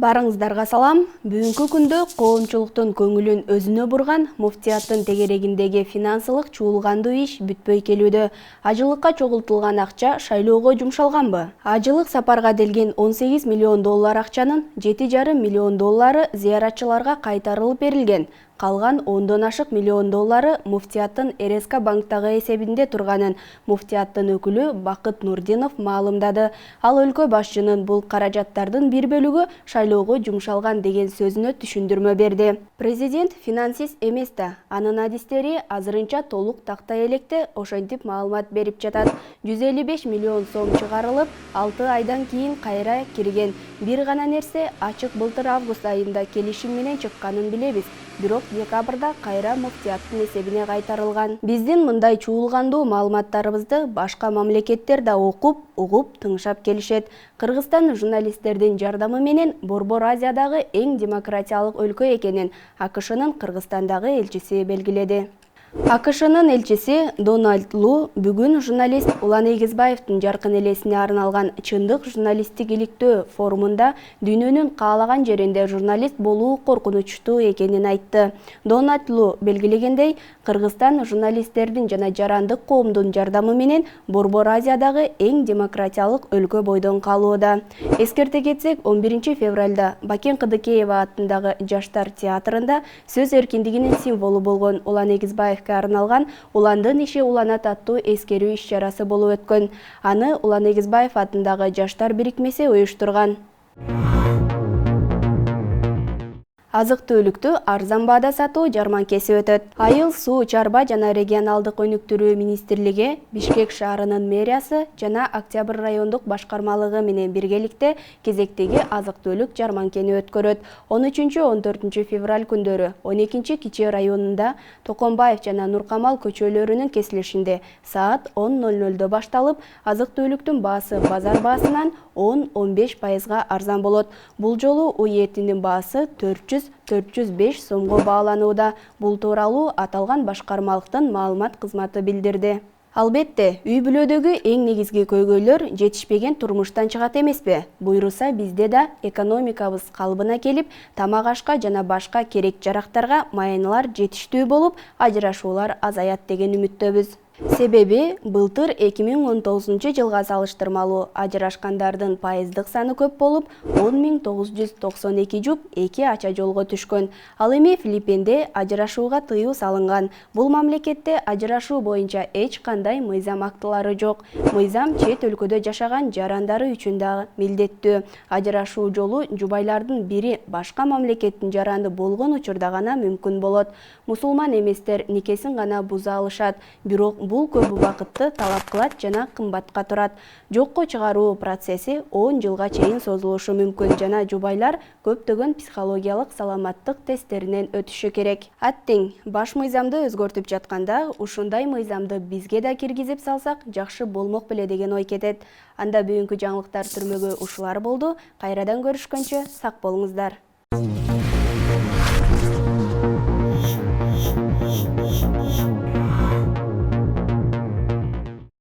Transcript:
Барыңыздарга салам. Бүгүнкү күндө коомчулуктун көңүлүн өзүнө бурган муфтияттын тегерегиндеги финансылык чуулгандуу иш бүтпөй келүүдө. Ажылыкка чогултулган акча шайлоого жумшалганбы? Ажылык сапарга делген 18 миллион доллар акчанын 7,5 миллион доллары зыяратчыларга кайтарылып берилген. Калган 10дон ашык миллион доллары муфтияттын РСК банктагы эсебинде турганын муфтияттын өкүлү Бакыт Нурдинов маалымдады. Ал өлкө башчынын бул каражаттардын бир бөлүгү шайлоого жумшалган деген сөзүнө түшүндүрмө берди. Президент финансист эмес да, анын адистери азырынча толук тактай электе ошентип маалымат берип жатат. 155 миллион сом чыгарылып, 6 айдан кийин кайра кирген. Бир гана нерсе ачык былтыр август айында келишим менен чыкканын билебиз. Бирок декабрда кайра муфтияттын эсебине кайтарылган. Биздин мындай чуулгандуу маалыматтарыбызды башка мамлекеттер да окуп, угуп, тыңшап келишет. Кыргызстан журналисттердин жардамы менен Борбор Азиядагы эң демократиялык өлкө экенин АКШнын Кыргызстандагы элчиси белгиледи. АКШнын элчиси Дональд Лу бүгүн журналист Улан Эгизбаевдин жаркын элесине арналган чындык журналисттик иликтөө форумунда дүйнөнүн каалаган жеринде журналист болуу коркунучтуу экенин айтты. Дональд Лу белгилегендей, Кыргызстан журналисттердин жана жарандык коомдун жардамы менен Борбор Азиядагы эң демократиялык өлкө бойдон калууда. Эскерте кетсек, 11 февралда Бакен Кыдыкеева аттындагы Жаштар театрында сөз эркиндигинин символу болгон Улан Эгизбаев арналган Уландын иши уланат аттуу эскерүү иш-чарасы болуп өткөн. Аны Улан Эгизбаев атындагы Жаштар бирикмеси уюштурган. Азык-түлүктү арзан баада сатуу жарманкеси өтөт. Айыл суу, чарба жана регионалдык өнүктүрүү министрлиги, Бишкек шаарынын мэриясы жана Октябрь райондук башкармалыгы менен биргеликте кезектеги азык-түлүк жарманкени өткөрөт. 13-14 февраль күндөрү 12 Кичи районунда Токомбаев жана Нуркамал көчөлөрүнүн кесилишинде саат 10:00 башталып, азык-түлүктүн баасы базар баасынан 10-15% арзан болот. Бул жолу уй этинин баасы 400-405 сомго бааланууда. Бул тууралуу аталган башкармалыктын маалымат кызматы билдирди. Албетте, үй бүлөдөгү эң негизги көйгөйлөр жетишпеген турмуштан чыгат эмеспи? Буйруса бизде да экономикабыз калыбына келип, тамак ашка жана башка керек жарактарга маянылар жетиштүү болуп, ажырашуулар азаят деген үмүттөбүз. Себеби былтыр 2019 жылга салыштырмалуу ажырашкандардын пайыздык саны көп болуп, 10.992 жуп 2 ача жолго түшкөн. Ал эми Филиппинде ажырашууга тыюу салынган. Бул мамлекетте ажырашуу боюнча эч кандай мыйзам актылары жок. Мыйзам чет өлкөдө жашаган жарандары үчүн да милдеттүү. Ажырашуу жолу жубайлардын бири башка мамлекеттин жаранды болгон учурда гана мүмкүн болот. Мусулман эместер никесин гана буза алышат. Бирок бул көп убакытты талап кылат жана кымбатка турат. Жокко чыгаруу процесси 10 жылга чейин созулушу мүмкүн жана жубайлар көптөгөн психологиялык саламаттык тесттеринен өтүшү керек. Аттең, баш мыйзамды өзгөртүп жатканда, ушундай мыйзамды бизге да киргизип салсак жакшы болмок беле деген ой кетет. Анда бүгүнкү жаңылыктар түрмөгү ушулар болду. Кайрадан көрүшкөнчө сак болуңуздар.